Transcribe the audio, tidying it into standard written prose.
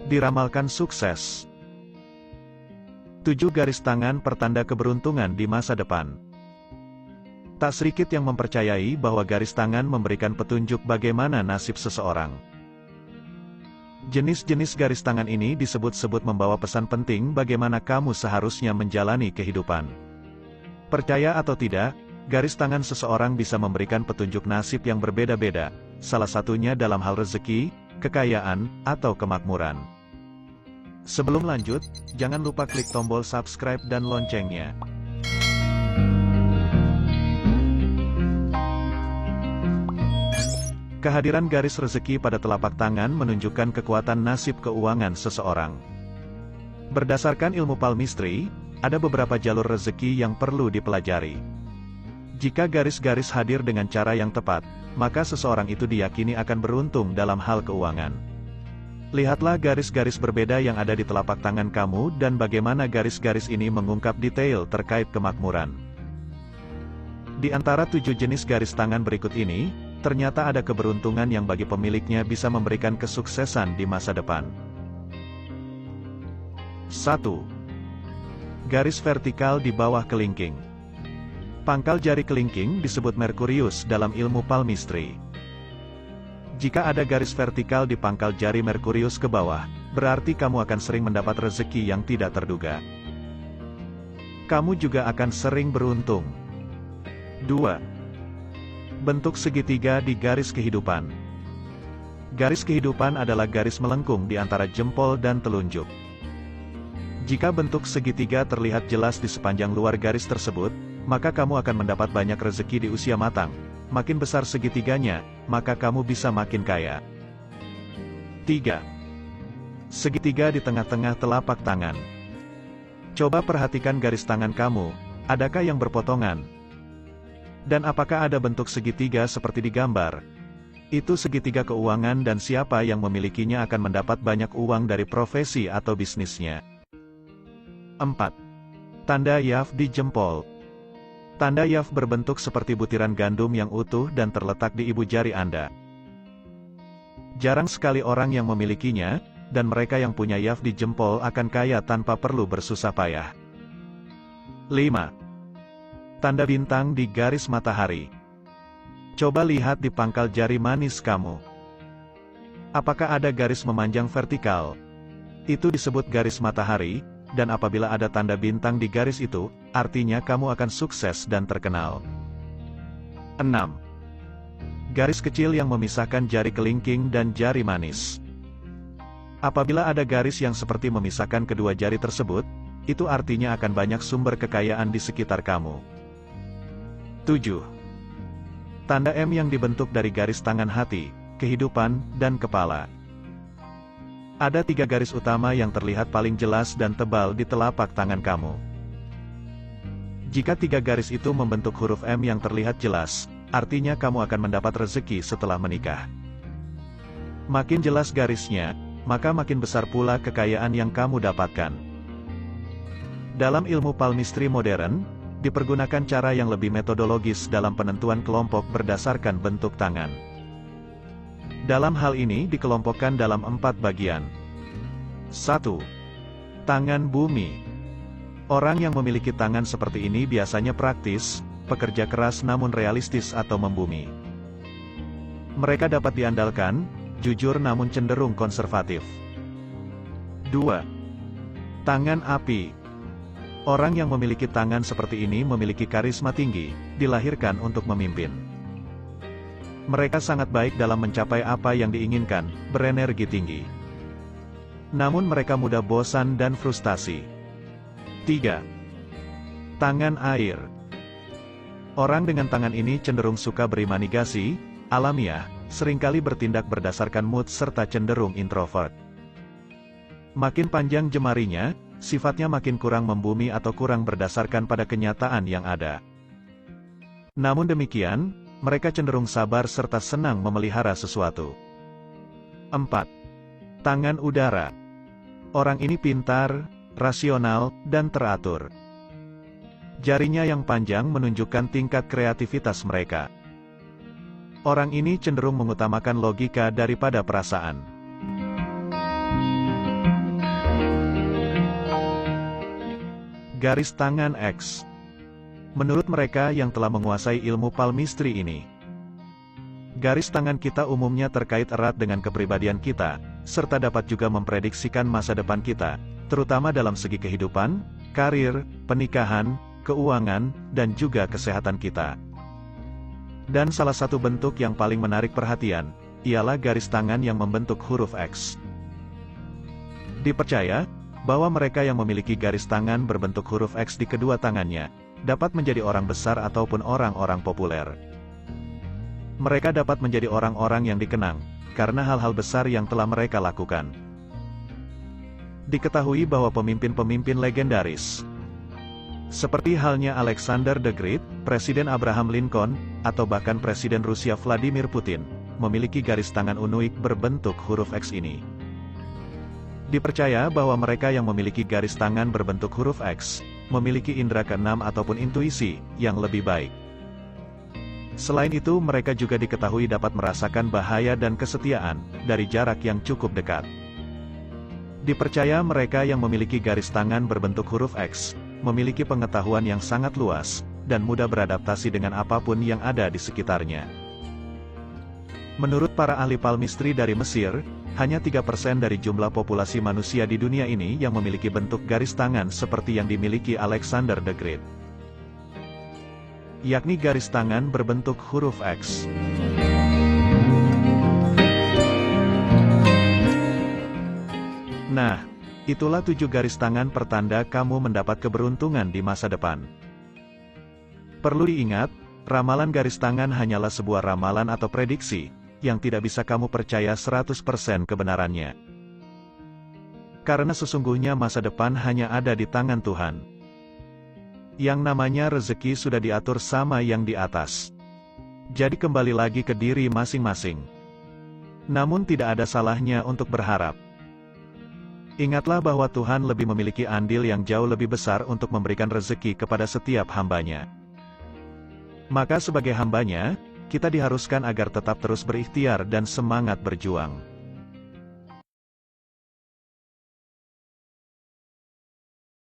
Diramalkan sukses. 7 garis tangan pertanda keberuntungan di masa depan. Tak sedikit yang mempercayai bahwa garis tangan memberikan petunjuk bagaimana nasib seseorang. Jenis-jenis garis tangan ini disebut-sebut membawa pesan penting bagaimana kamu seharusnya menjalani kehidupan. Percaya atau tidak, garis tangan seseorang bisa memberikan petunjuk nasib yang berbeda-beda, salah satunya dalam hal rezeki, kekayaan, atau kemakmuran. Sebelum lanjut, jangan lupa klik tombol subscribe dan loncengnya. Kehadiran garis rezeki pada telapak tangan menunjukkan kekuatan nasib keuangan seseorang. Berdasarkan ilmu palmistry, ada beberapa jalur rezeki yang perlu dipelajari. Jika garis-garis hadir dengan cara yang tepat, maka seseorang itu diyakini akan beruntung dalam hal keuangan. Lihatlah garis-garis berbeda yang ada di telapak tangan kamu dan bagaimana garis-garis ini mengungkap detail terkait kemakmuran. Di antara 7 jenis garis tangan berikut ini, ternyata ada keberuntungan yang bagi pemiliknya bisa memberikan kesuksesan di masa depan. 1. Garis vertikal di bawah kelingking. Pangkal jari kelingking disebut Merkurius dalam ilmu palmistry. Jika ada garis vertikal di pangkal jari Merkurius ke bawah, berarti kamu akan sering mendapat rezeki yang tidak terduga. Kamu juga akan sering beruntung. 2. Bentuk segitiga di garis kehidupan. Garis kehidupan adalah garis melengkung di antara jempol dan telunjuk. Jika bentuk segitiga terlihat jelas di sepanjang luar garis tersebut, maka kamu akan mendapat banyak rezeki di usia matang. Makin besar segitiganya, maka kamu bisa makin kaya. 3. Segitiga di tengah-tengah telapak tangan. Coba perhatikan garis tangan kamu, adakah yang berpotongan? Dan apakah ada bentuk segitiga seperti di gambar? Itu segitiga keuangan dan siapa yang memilikinya akan mendapat banyak uang dari profesi atau bisnisnya. 4. Tanda Yaf di jempol. Tanda Yaf berbentuk seperti butiran gandum yang utuh dan terletak di ibu jari Anda. Jarang sekali orang yang memilikinya, dan mereka yang punya Yaf di jempol akan kaya tanpa perlu bersusah payah. 5. Tanda bintang di garis matahari. Coba lihat di pangkal jari manis kamu. Apakah ada garis memanjang vertikal? Itu disebut garis matahari. Dan apabila ada tanda bintang di garis itu, artinya kamu akan sukses dan terkenal. 6. Garis kecil yang memisahkan jari kelingking dan jari manis. Apabila ada garis yang seperti memisahkan kedua jari tersebut, itu artinya akan banyak sumber kekayaan di sekitar kamu. 7. Tanda M yang dibentuk dari garis tangan hati, kehidupan, dan kepala. Ada 3 garis utama yang terlihat paling jelas dan tebal di telapak tangan kamu. Jika 3 garis itu membentuk huruf M yang terlihat jelas, artinya kamu akan mendapat rezeki setelah menikah. Makin jelas garisnya, maka makin besar pula kekayaan yang kamu dapatkan. Dalam ilmu palmistry modern, dipergunakan cara yang lebih metodologis dalam penentuan kelompok berdasarkan bentuk tangan. Dalam hal ini dikelompokkan dalam 4 bagian. 1. Tangan bumi. Orang yang memiliki tangan seperti ini biasanya praktis, pekerja keras namun realistis atau membumi. Mereka dapat diandalkan, jujur namun cenderung konservatif. 2. Tangan api. Orang yang memiliki tangan seperti ini memiliki karisma tinggi, dilahirkan untuk memimpin. Mereka sangat baik dalam mencapai apa yang diinginkan, berenergi tinggi. Namun mereka mudah bosan dan frustasi. 3. Tangan air. Orang dengan tangan ini cenderung suka berimanigasi, alamiah, seringkali bertindak berdasarkan mood serta cenderung introvert. Makin panjang jemarinya, sifatnya makin kurang membumi atau kurang berdasarkan pada kenyataan yang ada. Namun demikian, mereka cenderung sabar serta senang memelihara sesuatu. 4. Tangan udara. Orang ini pintar, rasional, dan teratur. Jarinya yang panjang menunjukkan tingkat kreativitas mereka. Orang ini cenderung mengutamakan logika daripada perasaan. Garis tangan X. Menurut mereka yang telah menguasai ilmu palmistry ini, garis tangan kita umumnya terkait erat dengan kepribadian kita, serta dapat juga memprediksikan masa depan kita, terutama dalam segi kehidupan, karir, pernikahan, keuangan, dan juga kesehatan kita. Dan salah satu bentuk yang paling menarik perhatian, ialah garis tangan yang membentuk huruf X. Dipercaya, bahwa mereka yang memiliki garis tangan berbentuk huruf X di kedua tangannya, dapat menjadi orang besar ataupun orang-orang populer. Mereka dapat menjadi orang-orang yang dikenang, karena hal-hal besar yang telah mereka lakukan. Diketahui bahwa pemimpin-pemimpin legendaris, seperti halnya Alexander the Great, Presiden Abraham Lincoln, atau bahkan Presiden Rusia Vladimir Putin, memiliki garis tangan unuik berbentuk huruf X ini. Dipercaya bahwa mereka yang memiliki garis tangan berbentuk huruf X, memiliki indera keenam ataupun intuisi, yang lebih baik. Selain itu mereka juga diketahui dapat merasakan bahaya dan kesetiaan, dari jarak yang cukup dekat. Dipercaya mereka yang memiliki garis tangan berbentuk huruf X, memiliki pengetahuan yang sangat luas, dan mudah beradaptasi dengan apapun yang ada di sekitarnya. Menurut para ahli palmistry dari Mesir, hanya 3% dari jumlah populasi manusia di dunia ini yang memiliki bentuk garis tangan seperti yang dimiliki Alexander the Great, yakni garis tangan berbentuk huruf X. Nah, itulah 7 garis tangan pertanda kamu mendapat keberuntungan di masa depan. Perlu diingat, ramalan garis tangan hanyalah sebuah ramalan atau prediksi, yang tidak bisa kamu percaya 100% kebenarannya. Karena sesungguhnya masa depan hanya ada di tangan Tuhan. Yang namanya rezeki sudah diatur sama yang di atas. Jadi kembali lagi ke diri masing-masing. Namun tidak ada salahnya untuk berharap. Ingatlah bahwa Tuhan lebih memiliki andil yang jauh lebih besar untuk memberikan rezeki kepada setiap hambanya. Maka sebagai hambanya, kita diharuskan agar tetap terus berikhtiar dan semangat berjuang.